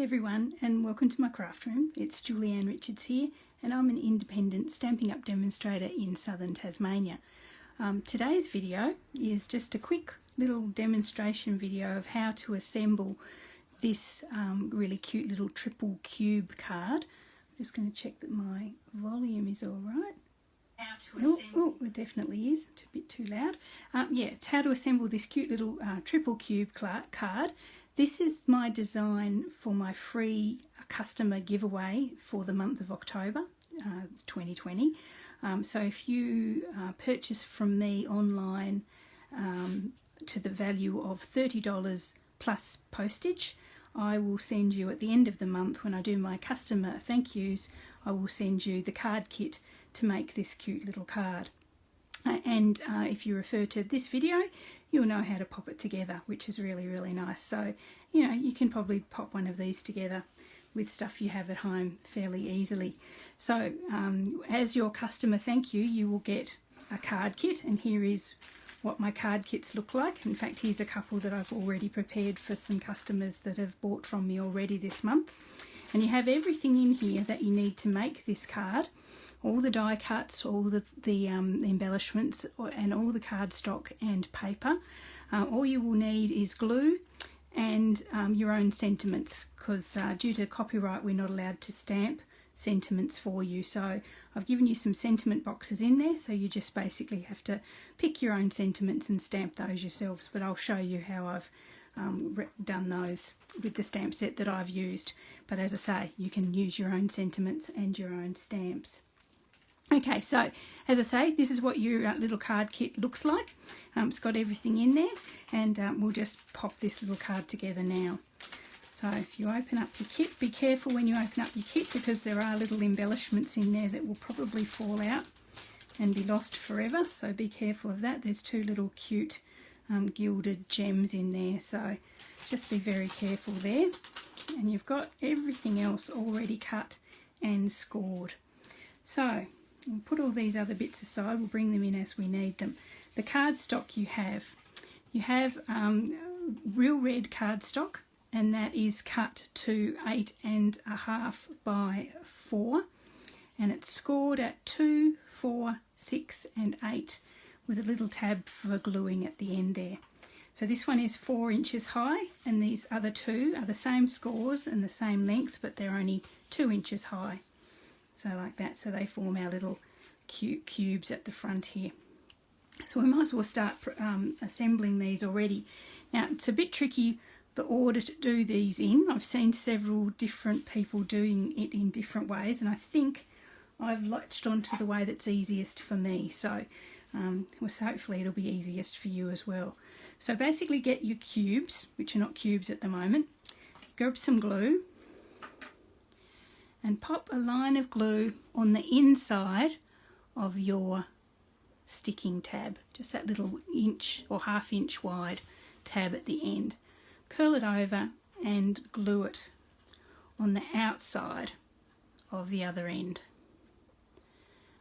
everyone, and welcome to my craft room. It's Julianne Richards here, and I'm an independent Stampin' Up demonstrator in southern Tasmania. Today's video is just a quick little demonstration video of how to assemble this really cute little triple cube card. I'm just going to check that my volume is all right. Oh, it definitely is. It's a bit too loud. Yeah, it's how to assemble this cute little triple cube card. This is my design for my free customer giveaway for the month of October 2020. So if you purchase from me online to the value of $30 plus postage, I will send you at the end of the month, when I do my customer thank yous, I will send you the card kit to make this cute little card. And if you refer to this video, you'll know how to pop it together, which is really, really nice. So, you know, you can probably pop one of these together with stuff you have at home fairly easily. So as your customer thank you, you will get a card kit, and here is what my card kits look like. In fact, here's a couple that I've already prepared for some customers that have bought from me already this month. And you have everything in here that you need to make this card. All the die cuts, all the embellishments, and all the cardstock and paper. All you will need is glue and your own sentiments, because due to copyright we're not allowed to stamp sentiments for you. So I've given you some sentiment boxes in there, so you just basically have to pick your own sentiments and stamp those yourselves, but I'll show you how I've done those with the stamp set that I've used. But as I say, you can use your own sentiments and your own stamps. Okay, so as I say, this is what your little card kit looks like. It's got everything in there, and we'll just pop this little card together now. So if you open up your kit, be careful when you open up your kit, because there are little embellishments in there that will probably fall out and be lost forever, so be careful of that. There's two little cute gilded gems in there, so just be very careful there. And you've got everything else already cut and scored. So we'll put all these other bits aside, we'll bring them in as we need them. The cardstock you have real red cardstock, and that is cut to 8.5 by 4, and it's scored at 2, 4, 6 and 8 with a little tab for gluing at the end there. So this one is 4 inches high, and these other two are the same scores and the same length, but they're only 2 inches high. So like that, so they form our little cute cubes at the front here. So we might as well start assembling these already. Now it's a bit tricky the order to do these in. I've seen several different people doing it in different ways, and I think I've latched onto the way that's easiest for me. So hopefully it'll be easiest for you as well. So basically get your cubes, which are not cubes at the moment, grab some glue, and pop a line of glue on the inside of your sticking tab, just that little inch or half-inch wide tab at the end. Curl it over and glue it on the outside of the other end,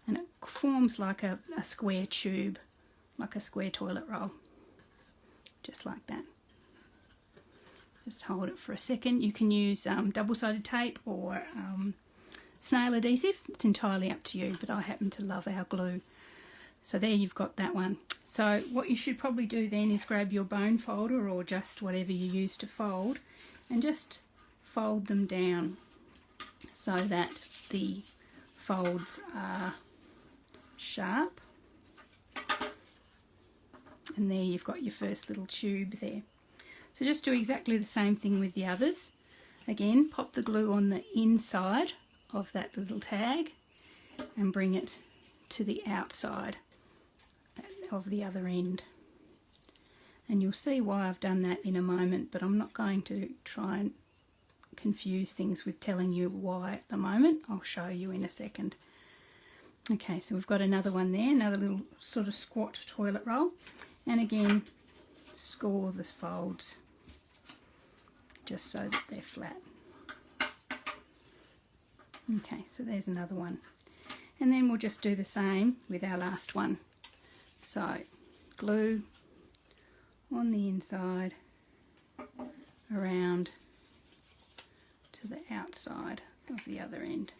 and it forms like a square tube, like a square toilet roll, just like that. Just hold it for a second. You can use double-sided tape or snail adhesive. It's entirely up to you, but I happen to love our glue. So there you've got that one. So what you should probably do then is grab your bone folder, or just whatever you use to fold, and just fold them down so that the folds are sharp. And there you've got your first little tube there. So just do exactly the same thing with the others. Again, pop the glue on the inside of that little tag and bring it to the outside of the other end. And you'll see why I've done that in a moment, but I'm not going to try and confuse things with telling you why at the moment. I'll show you in a second. Okay, so we've got another one there, another little sort of squat toilet roll, and again score the folds just so that they're flat. Okay, so there's another one, and then we'll just do the same with our last one. So glue on the inside around to to the outside of the other end.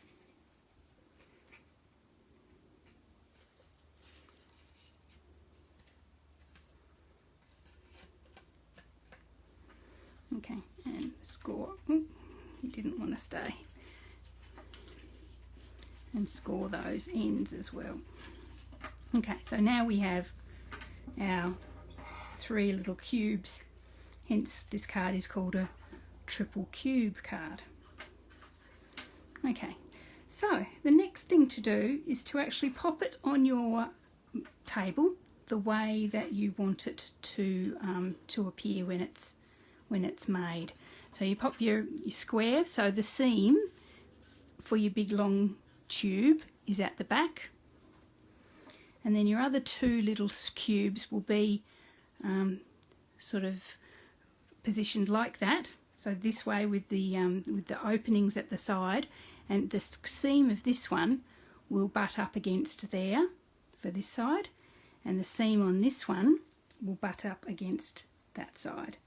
Okay, and score. Ooh, you didn't want to stay. And score those ends as well. Okay, so now we have our 3 little cubes, hence this card is called a triple cube card. Okay, so the next thing to do is to actually pop it on your table the way that you want it to appear when it's made. So you pop your square, so the seam for your big long tube is at the back, and then your other 2 little cubes will be sort of positioned like that, so this way with the openings at the side, and the seam of this one will butt up against there for this side, and the seam on this one will butt up against that side.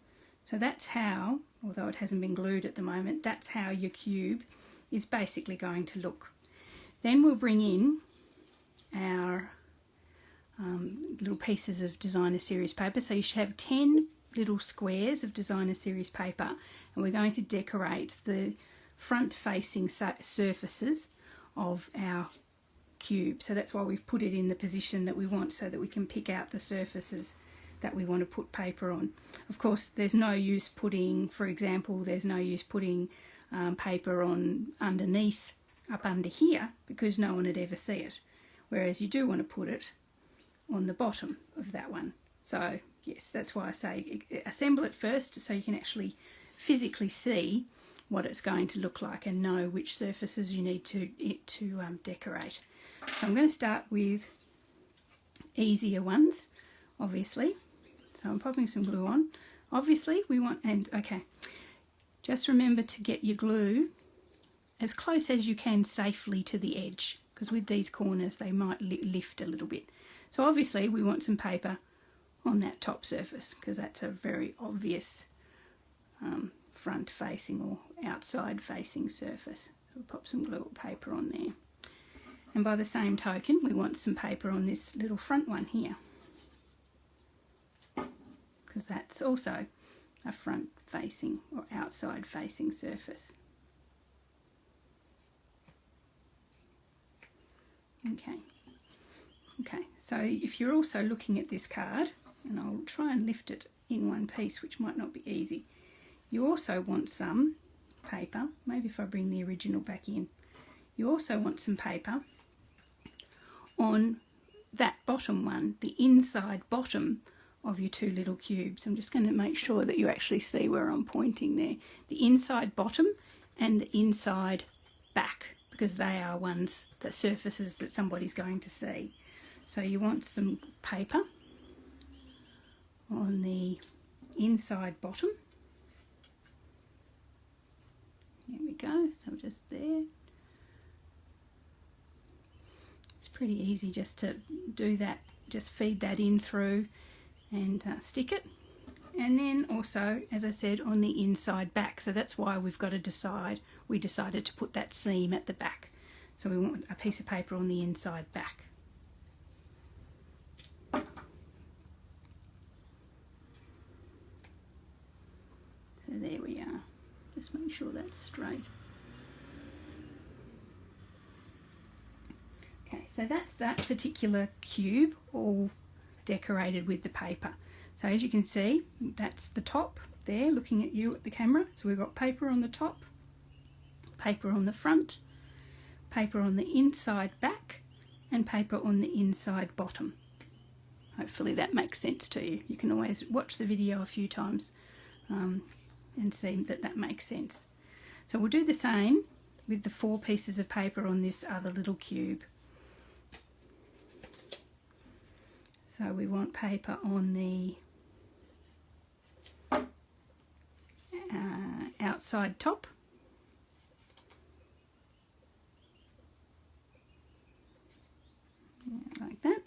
So that's how, although it hasn't been glued at the moment, that's how your cube is basically going to look. Then we'll bring in our little pieces of designer series paper. So you should have 10 little squares of designer series paper, and we're going to decorate the front facing surfaces of our cube. So that's why we've put it in the position that we want, so that we can pick out the surfaces that we want to put paper on. Of course, there's no use putting, for example, there's no use putting paper on underneath, up under here, because no one would ever see it. Whereas you do want to put it on the bottom of that one. So yes, that's why I say assemble it first, so you can actually physically see what it's going to look like and know which surfaces you need to decorate. So I'm going to start with easier ones, obviously. So I'm popping some glue on. Obviously we want, and okay, just remember to get your glue as close as you can safely to the edge, because with these corners they might lift a little bit. So obviously we want some paper on that top surface, because that's a very obvious front facing or outside facing surface. So we'll pop some glue or paper on there. And by the same token, we want some paper on this little front one here, because that's also a front facing or outside facing surface. Okay, so if you're also looking at this card, and I'll try and lift it in one piece, which might not be easy, you also want some paper, maybe if I bring the original back in, you also want some paper on that bottom one, the inside bottom of your 2 little cubes. I'm just going to make sure that you actually see where I'm pointing there. The inside bottom and the inside back, because they are the surfaces that somebody's going to see. So you want some paper on the inside bottom. There we go, so just there. It's pretty easy just to do that, just feed that in through and stick it. And then also, as I said, on the inside back, so that's why we've got to decide, we decided to put that seam at the back. So we want a piece of paper on the inside back. So there we are. Just make sure that's straight. Okay, so that's that particular cube all decorated with the paper. So as you can see, that's the top there looking at you at the camera. So we've got paper on the top, paper on the front, paper on the inside back, and paper on the inside bottom. Hopefully that makes sense to you. You can always watch the video a few times and see that that makes sense. So we'll do the same with the 4 pieces of paper on this other little cube. So we want paper on the outside top, like that.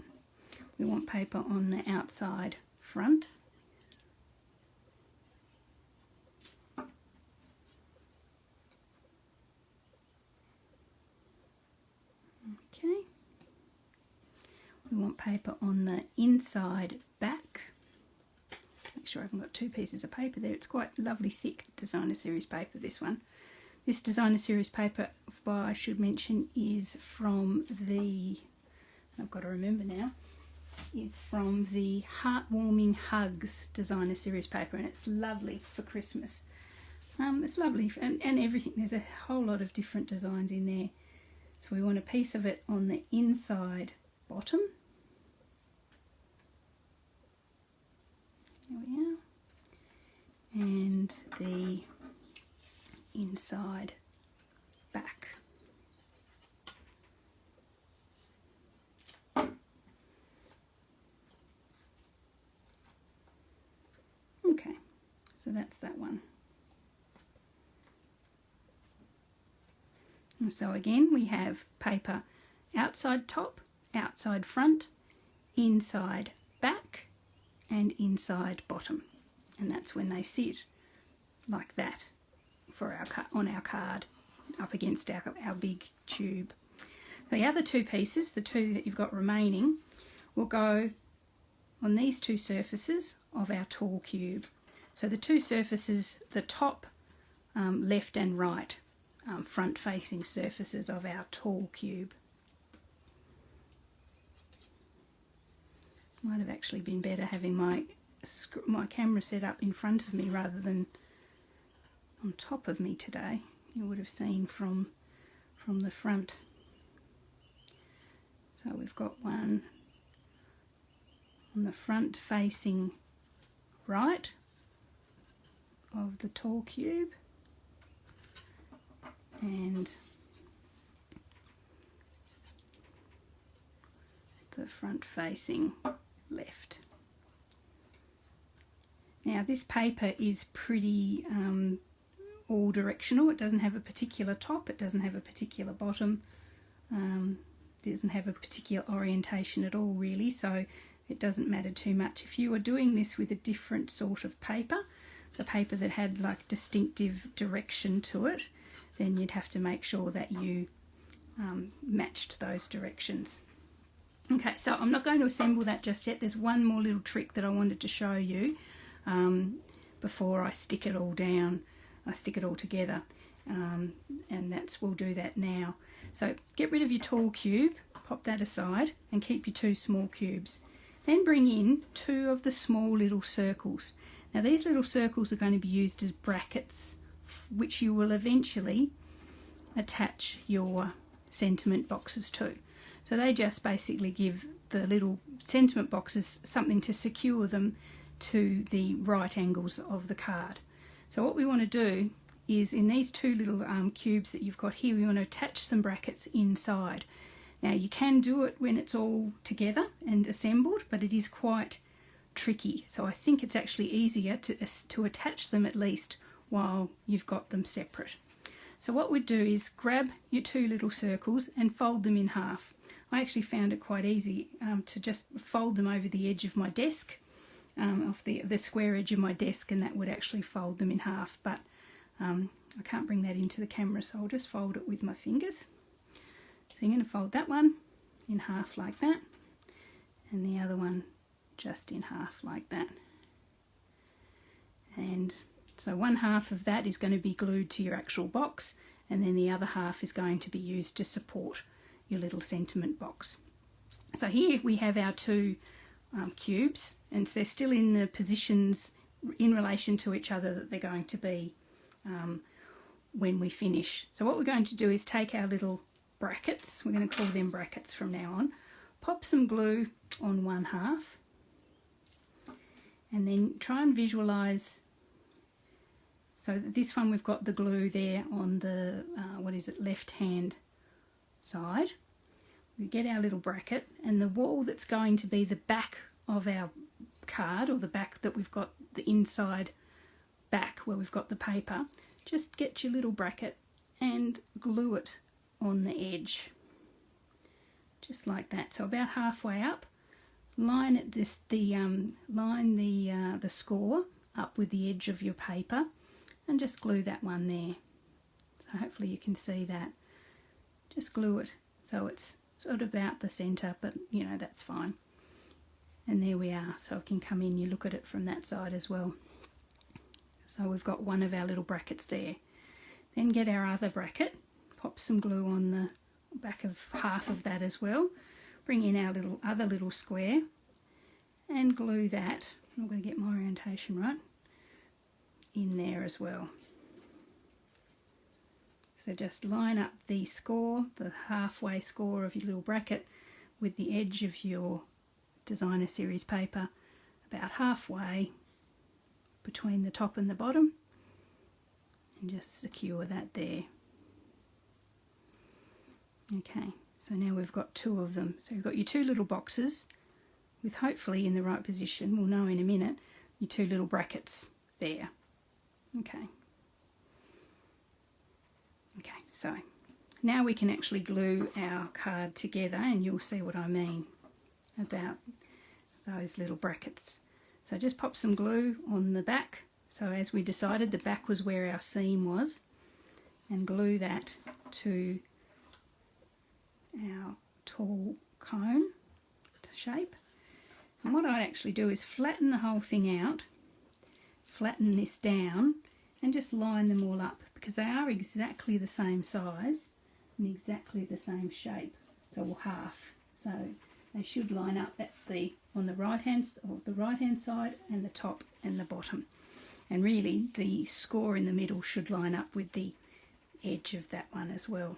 We want paper on the outside front, want paper on the inside back. Make sure I haven't got two pieces of paper there. It's quite lovely thick designer series paper, this one. This designer series paper, I should mention, is from the, I've got to remember now, is from the Heartwarming Hugs designer series paper, and it's lovely for Christmas. It's lovely, and everything. There's a whole lot of different designs in there. So we want a piece of it on the inside bottom. There we are. And the inside back. Okay, so that's that one. And so again, we have paper outside top, outside front, inside back, and inside bottom. And that's when they sit like that for on our card up against our big tube. The other two pieces, the two that you've got remaining, will go on these two surfaces of our tall cube. So the two surfaces, the top left and right front facing surfaces of our tall cube. Might have actually been better having my camera set up in front of me rather than on top of me today. You would have seen from the front. So we've got one on the front facing right of the tall cube, and the front facing left. Now this paper is pretty all directional. It doesn't have a particular top, it doesn't have a particular bottom, doesn't have a particular orientation at all really, so it doesn't matter too much. If you were doing this with a different sort of paper, the paper that had like distinctive direction to it, then you'd have to make sure that you matched those directions. Okay, so I'm not going to assemble that just yet. There's one more little trick that I wanted to show you before I stick it all down. I stick it all together, and we'll do that now. So get rid of your tall cube, pop that aside, and keep your two small cubes. Then bring in two of the small little circles. Now these little circles are going to be used as brackets, which you will eventually attach your sentiment boxes to. So they just basically give the little sentiment boxes something to secure them to the right angles of the card. So what we want to do is, in these two little cubes that you've got here, we want to attach some brackets inside. Now you can do it when it's all together and assembled, but it is quite tricky. So I think it's actually easier to attach them at least while you've got them separate. So what we do is grab your two little circles and fold them in half. I actually found it quite easy to just fold them over the edge of my desk, off the square edge of my desk, and that would actually fold them in half, but I can't bring that into the camera, so I'll just fold it with my fingers. So I'm going to fold that one in half like that, and the other one just in half like that. And so one half of that is going to be glued to your actual box, and then the other half is going to be used to support your little sentiment box. So here we have our two cubes, and they're still in the positions in relation to each other that they're going to be when we finish. So what we're going to do is take our little brackets, we're going to call them brackets from now on, pop some glue on one half, and then try and visualize. So this one we've got the glue there on the left hand side. We get our little bracket, and the wall that's going to be the back of our card, or the back that we've got the inside back where we've got the paper, just get your little bracket and glue it on the edge, just like that. So about halfway up, line the score up with the edge of your paper, and just glue that one there. So hopefully you can see that. Just glue it so it's sort of about the centre, but you know, that's fine. And there we are, so I can come in, you look at it from that side as well. So we've got one of our little brackets there. Then get our other bracket, pop some glue on the back of half of that as well. Bring in our other little square and glue that, I'm going to get my orientation right, in there as well. So just line up the score, the halfway score of your little bracket with the edge of your designer series paper about halfway between the top and the bottom, and just secure that there. Okay, so now we've got two of them. So you've got your two little boxes with, hopefully in the right position, we'll know in a minute, your two little brackets there. Okay. Okay, so now we can actually glue our card together, and you'll see what I mean about those little brackets. So just pop some glue on the back. So as we decided, the back was where our seam was, and glue that to our tall cone shape. And what I'd actually do is flatten the whole thing out, flatten this down, and just line them all up, because they are exactly the same size and exactly the same shape, so we'll half. So they should line up at on the right hand side, and the top and the bottom. And really the score in the middle should line up with the edge of that one as well.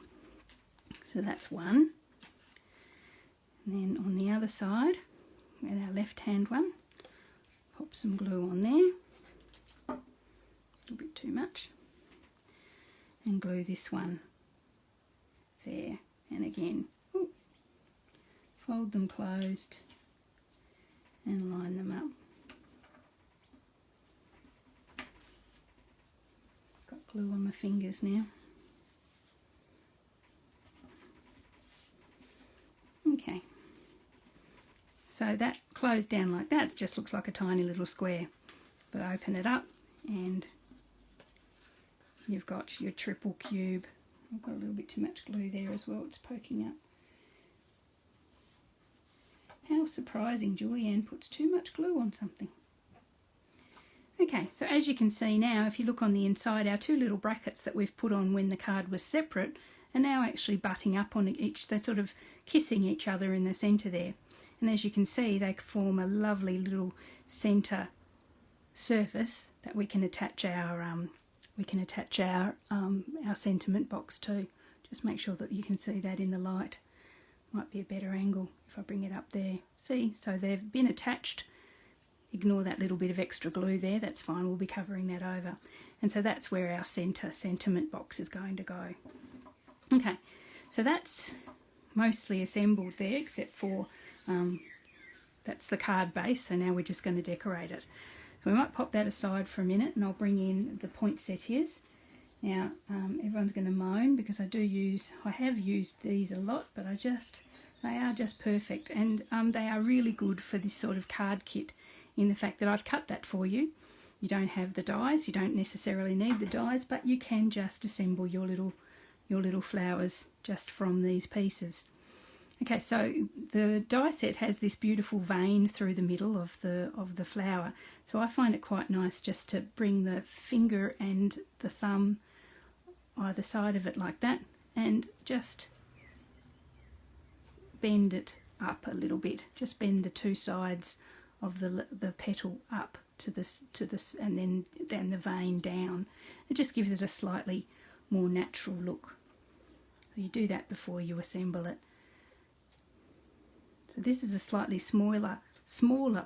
So that's one. And then on the other side, and our left hand one, pop some glue on there, a little bit too much, and glue this one there. And again, fold them closed and line them up. Got glue on my fingers now. Okay, so that closed down like that, it just looks like a tiny little square. But open it up and you've got your triple cube. I've got a little bit too much glue there as well, it's poking up. How surprising, Julianne puts too much glue on something. Okay, so as you can see now, if you look on the inside, our two little brackets that we've put on when the card was separate are now actually butting up on each, they're sort of kissing each other in the centre there. And as you can see, they form a lovely little centre surface that we can attach our our sentiment box to. Just make sure that you can see that in the light. Might be a better angle if I bring it up there. See, so they've been attached. Ignore that little bit of extra glue there, that's fine, we'll be covering that over. And so that's where our sentiment box is going to go. Okay, so that's mostly assembled there, except for that's the card base, so now we're just going to decorate it. So we might pop that aside for a minute, and I'll bring in the poinsettias. Now everyone's going to moan because I have used these a lot, but they are just perfect, and they are really good for this sort of card kit in the fact that I've cut that for you. You don't have the dies, you don't necessarily need the dies, but you can just assemble your little flowers just from these pieces. Okay, so the die set has this beautiful vein through the middle of the flower, so I find it quite nice just to bring the finger and the thumb either side of it like that, and just bend it up a little bit. Just bend the two sides of the petal up to this, and then the vein down. It just gives it a slightly more natural look. So you do that before you assemble it. So this is a slightly smaller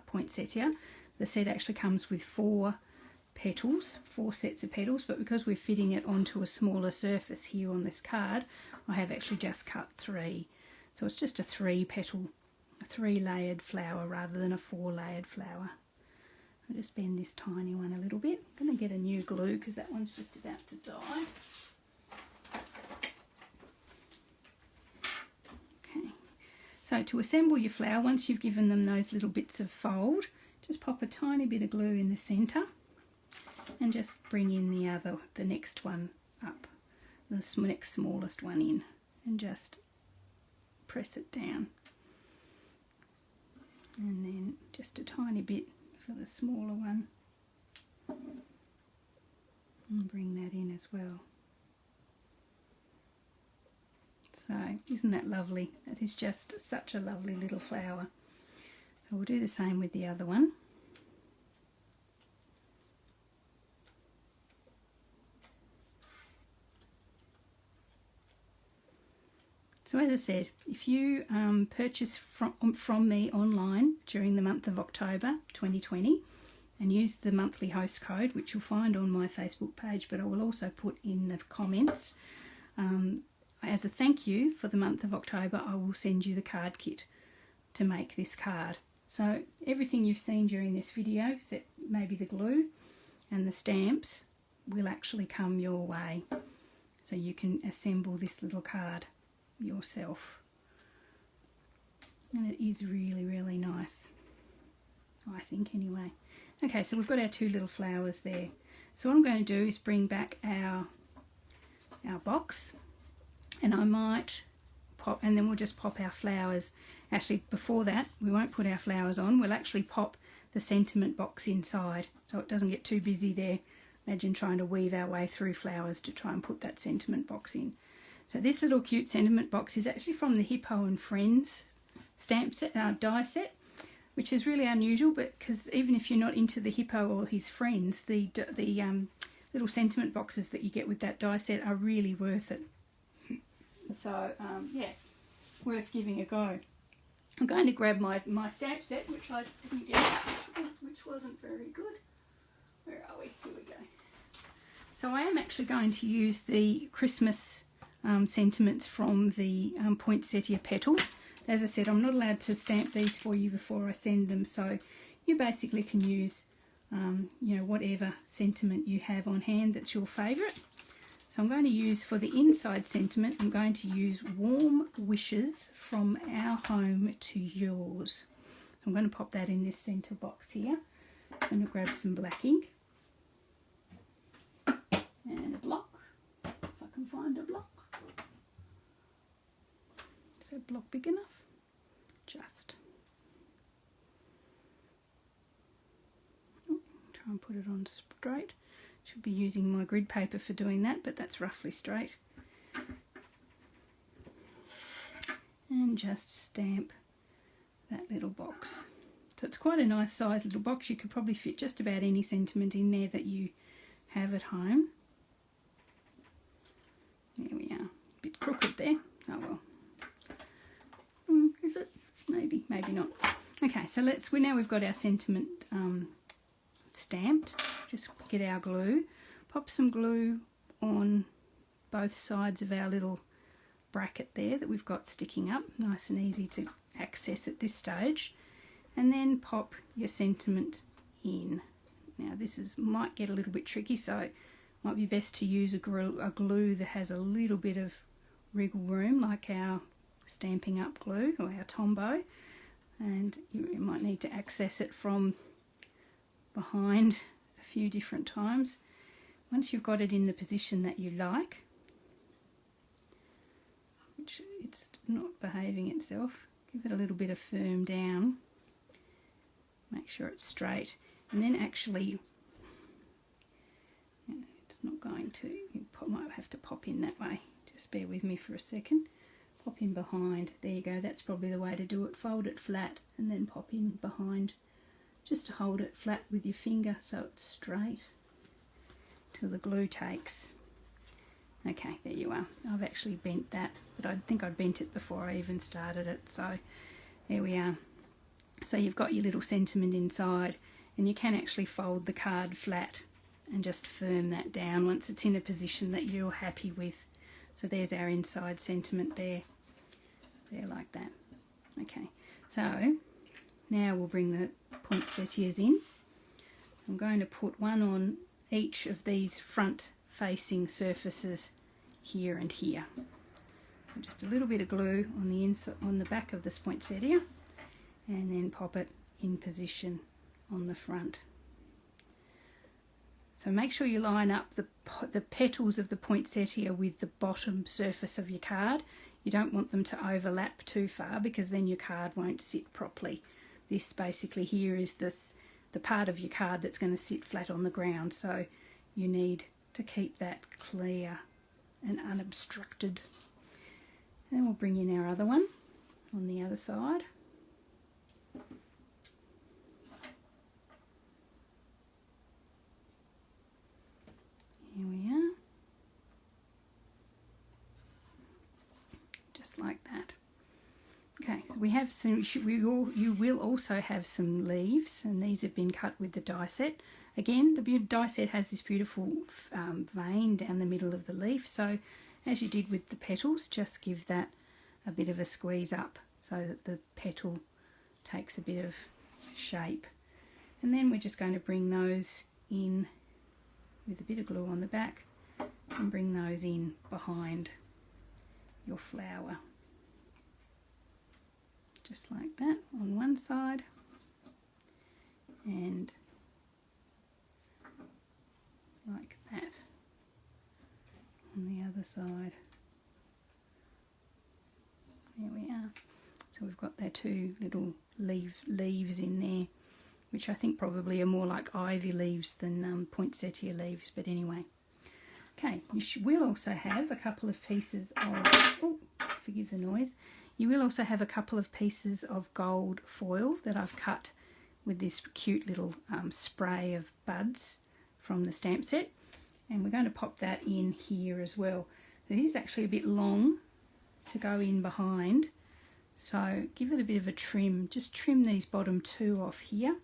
poinsettia. The set actually comes with 4 sets of petals, but because we're fitting it onto a smaller surface here on this card, I have actually just cut 3. So it's just a 3-layered flower rather than a 4-layered flower. I'll just bend this tiny one a little bit. I'm going to get a new glue because that one's just about to die. Okay, so to assemble your flower, once you've given them those little bits of fold, just pop a tiny bit of glue in the centre and just bring in the next one up, the next smallest one in, and just press it down. And then just a tiny bit for the smaller one. And bring that in as well. So isn't that lovely? That is just such a lovely little flower. So we'll do the same with the other one. So as I said, if you purchase from me online during the month of October 2020 and use the monthly host code, which you'll find on my Facebook page, but I will also put in the comments, as a thank you for the month of October, I will send you the card kit to make this card. So everything you've seen during this video, except maybe the glue and the stamps, will actually come your way. So you can assemble this little card yourself. And it is really, really nice, I think anyway. Okay, so we've got our two little flowers there. So what I'm going to do is bring back our box, and I might pop, and then we'll just pop our flowers. Actually, before that, we won't put our flowers on. We'll actually pop the sentiment box inside so it doesn't get too busy there. Imagine trying to weave our way through flowers to try and put that sentiment box in. So this little cute sentiment box is actually from the Hippo and Friends stamp set, die set, which is really unusual, but because even if you're not into the hippo or his friends, the little sentiment boxes that you get with that die set are really worth it. So yeah, worth giving a go. I'm going to grab my stamp set, which I didn't get, which wasn't very good. Where are we? Here we go. So I am actually going to use the Christmas sentiments from the Poinsettia petals. As I said, I'm not allowed to stamp these for you before I send them, so you basically can use you know, whatever sentiment you have on hand that's your favourite. So I'm going to use, for the inside sentiment, I'm going to use Warm Wishes from Our Home to Yours. I'm going to pop that in this centre box here. I'm going to grab some black ink and a block, if I can find a block. Is that block big enough? Just. Try and put it on straight. Should be using my grid paper for doing that, but that's roughly straight. And just stamp that little box. So it's quite a nice size little box. You could probably fit just about any sentiment in there that you have at home. There we are. A bit crooked there. Oh well. Is it? Maybe, maybe not. Okay, so now we've got our sentiment stamped. Just get our glue, pop some glue on both sides of our little bracket there that we've got sticking up, nice and easy to access at this stage, and then pop your sentiment in. Now this might get a little bit tricky, so it might be best to use a glue that has a little bit of wriggle room, like our Stampin' Up glue or our Tombow, and you might need to access it from behind a few different times. Once you've got it in the position that you like, which it's not behaving itself, give it a little bit of firm down, make sure it's straight, and then actually, it's not going to, you might have to pop in that way, just bear with me for a second. Pop in behind, there you go, that's probably the way to do it. Fold it flat and then pop in behind, just to hold it flat with your finger so it's straight till the glue takes. Okay, there you are. I've actually bent that, but I think I'd bent it before I even started it, so there we are. So you've got your little sentiment inside, and you can actually fold the card flat and just firm that down once it's in a position that you're happy with. So there's our inside sentiment there like that. Okay, so now we'll bring the poinsettias in. I'm going to put one on each of these front facing surfaces here and here. Just a little bit of glue on the inside, on the back of this poinsettia, and then pop it in position on the front. So make sure you line up the petals of the poinsettia with the bottom surface of your card. You don't want them to overlap too far because then your card won't sit properly. This basically here is the part of your card that's going to sit flat on the ground, so you need to keep that clear and unobstructed. And then we'll bring in our other one on the other side. Here we are. Just like that. Okay, so we have some, you will also have some leaves, and these have been cut with the die set. Again, the die set has this beautiful vein down the middle of the leaf, so as you did with the petals, just give that a bit of a squeeze up so that the petal takes a bit of shape. And then we're just going to bring those in with a bit of glue on the back and bring those in behind your flower. Just like that on one side, and like that on the other side. There we are. So we've got their two little leaves in there, which I think probably are more like ivy leaves than poinsettia leaves, but anyway. Okay, you will also have a couple of pieces of, oh, forgive the noise. You will also have a couple of pieces of gold foil that I've cut with this cute little spray of buds from the stamp set. And we're going to pop that in here as well. It is actually a bit long to go in behind, so give it a bit of a trim. Just trim these bottom two off here.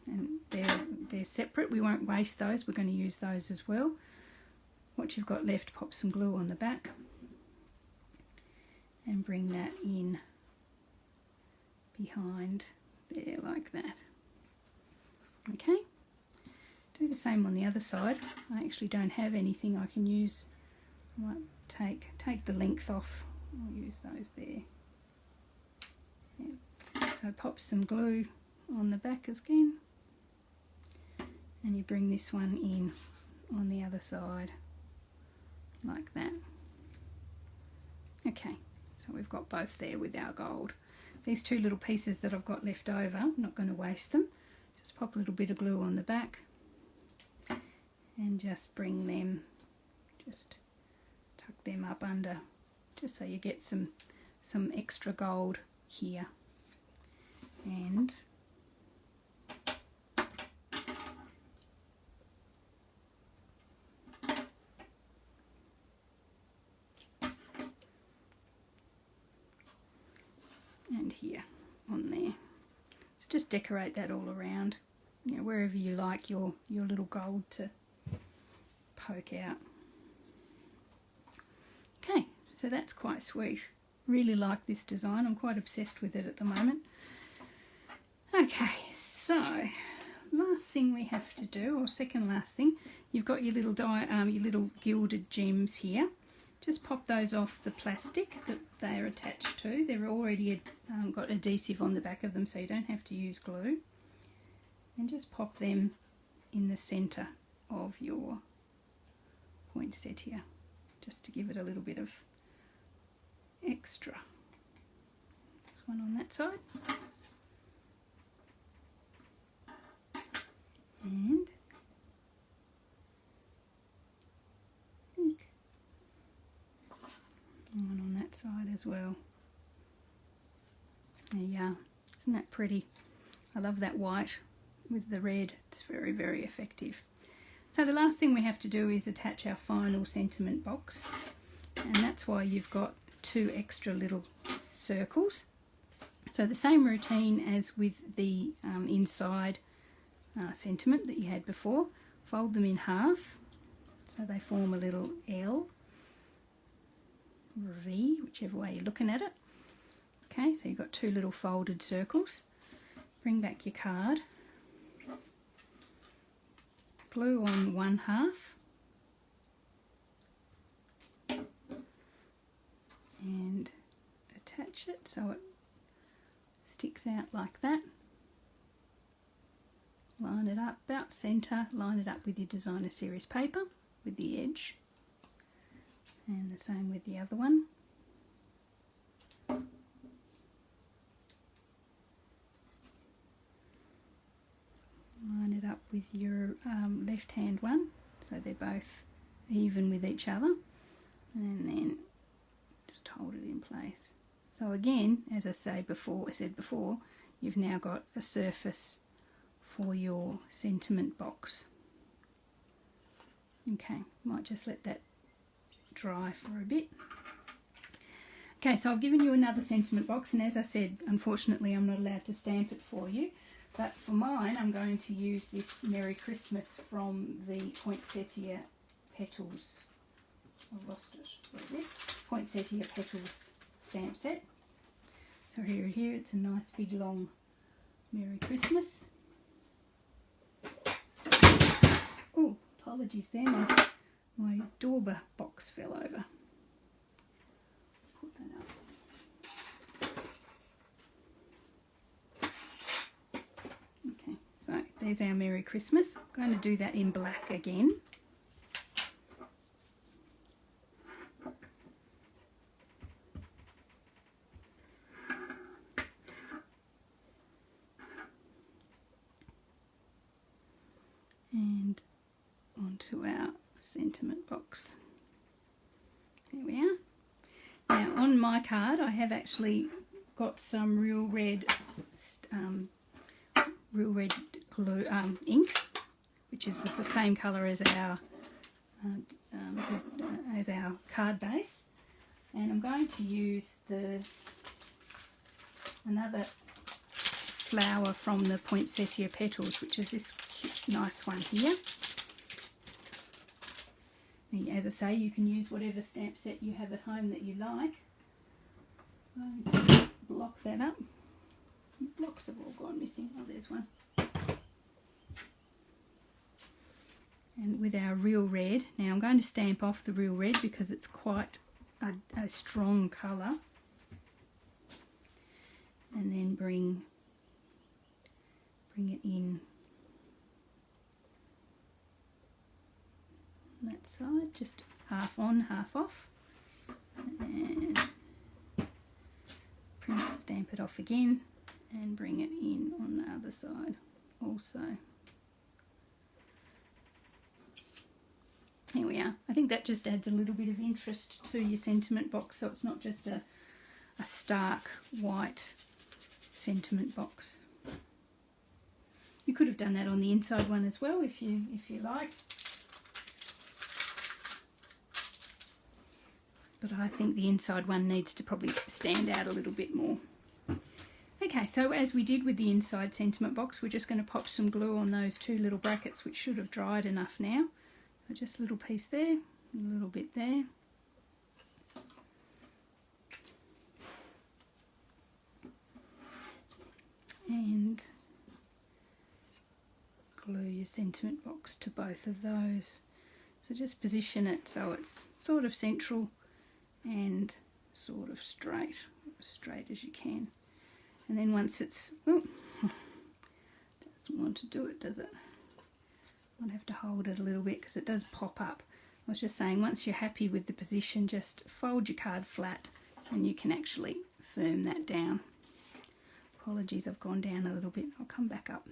And they're separate. We won't waste those. We're going to use those as well. What you've got left, pop some glue on the back. And bring that in behind there like that. Okay, do the same on the other side. I actually don't have anything I can use. I might take the length off. I'll use those there. Yeah. So pop some glue on the back again, and you bring this one in on the other side like that. Okay. So we've got both there with our gold. These two little pieces that I've got left over, I'm not going to waste them. Just pop a little bit of glue on the back and just bring them, just tuck them up under, just so you get some extra gold here. And here on there. So just decorate that all around, you know, wherever you like your little gold to poke out. Okay, so that's quite sweet. Really like this design. I'm quite obsessed with it at the moment. Okay, so last thing we have to do, or second last thing, you've got your little gilded gems here. Just pop those off the plastic that they're attached to. They're already got adhesive on the back of them, so you don't have to use glue. And just pop them in the centre of your poinsettia, just to give it a little bit of extra. There's one on that side. And one on that side as well. There you are. Isn't that pretty? I love that white with the red. It's very, very effective. So the last thing we have to do is attach our final sentiment box, and that's why you've got two extra little circles. So the same routine as with the inside sentiment that you had before. Fold them in half so they form a little L or a V, whichever way you're looking at it. Okay, so you've got two little folded circles. Bring back your card, glue on one half, and attach it so it sticks out like that. Line it up about centre, line it up with your designer series paper with the edge, and the same with the other one. with your left hand one, so they're both even with each other, and then just hold it in place. So again, as I said before, you've now got a surface for your sentiment box. Okay, might just let that dry for a bit. Okay, so I've given you another sentiment box, and as I said, unfortunately I'm not allowed to stamp it for you, but for mine I'm going to use this Merry Christmas from the Poinsettia Petals. I've lost it. Like this. Poinsettia Petals stamp set. So here it's a nice big long Merry Christmas. Oh, apologies there, my Dauber box fell over. Put that up. Okay, so there's our Merry Christmas. I'm going to do that in black again. And onto our sentiment box. There we are. Now on my card I have actually got some real red glue ink, which is the same colour as our card base, and I'm going to use another flower from the Poinsettia Petals, which is this cute, nice one here. And as I say, you can use whatever stamp set you have at home that you like. I'm going to block that up. Blocks have all gone missing. Oh, there's one. And with our real red, now I'm going to stamp off the real red because it's quite a strong colour. And then bring it in that side, just half on, half off, and stamp it off again and bring it in on the other side also. Here we are. I think that just adds a little bit of interest to your sentiment box, so it's not just a stark white sentiment box. You could have done that on the inside one as well if you like. But I think the inside one needs to probably stand out a little bit more. Okay, so as we did with the inside sentiment box, we're just going to pop some glue on those two little brackets, which should have dried enough now. So just a little piece there, a little bit there. And glue your sentiment box to both of those. So just position it so it's sort of central and sort of straight as you can. And then once it's, oh, doesn't want to do it, does it? I'll have to hold it a little bit because it does pop up. I was just saying, once you're happy with the position, just fold your card flat and you can actually firm that down. Apologies, I've gone down a little bit. I'll come back up.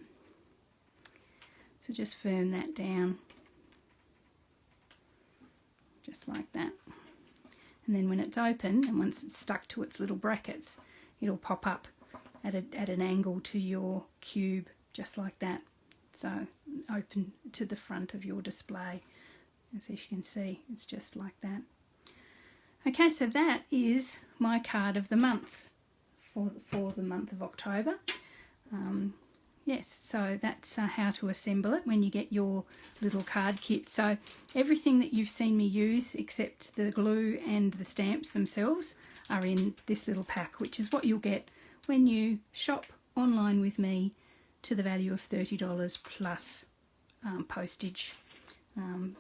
So just firm that down, just like that. And then when it's open, and once it's stuck to its little brackets, it'll pop up at an angle to your cube, just like that. So open to the front of your display. As you can see, it's just like that. Okay, so that is my card of the month for the month of October. Yes, so that's how to assemble it when you get your little card kit. So everything that you've seen me use except the glue and the stamps themselves are in this little pack, which is what you'll get when you shop online with me to the value of $30 plus postage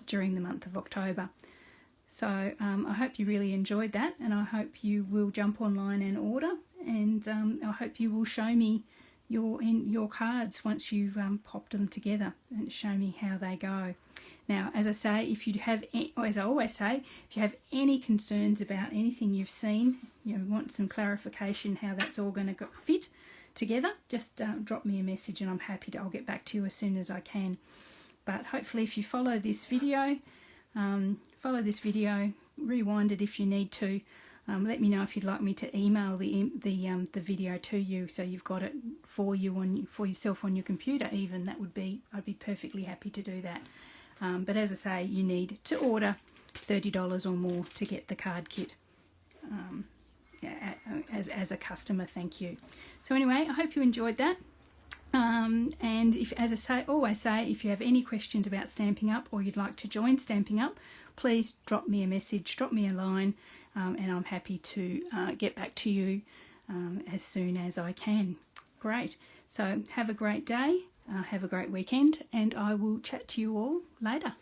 during the month of October. So I hope you really enjoyed that, and I hope you will jump online and order, and I hope you will show me your cards once you've popped them together and show me how they go. Now, as I say, if you have, as I always say, if you have any concerns about anything you've seen, you want some clarification how that's all going to fit together, just drop me a message and I'll get back to you as soon as I can. But hopefully if you follow this video, rewind it if you need to. Let me know if you'd like me to email the video to you, so you've got it for yourself on your computer. Even I'd be perfectly happy to do that. But as I say, you need to order $30 or more to get the card kit as a customer thank you. So anyway, I hope you enjoyed that. And if, as I always say, if you have any questions about Stampin' Up or you'd like to join Stampin' Up, please drop me a message, drop me a line, and I'm happy to get back to you as soon as I can. Great. So have a great day, have a great weekend, and I will chat to you all later.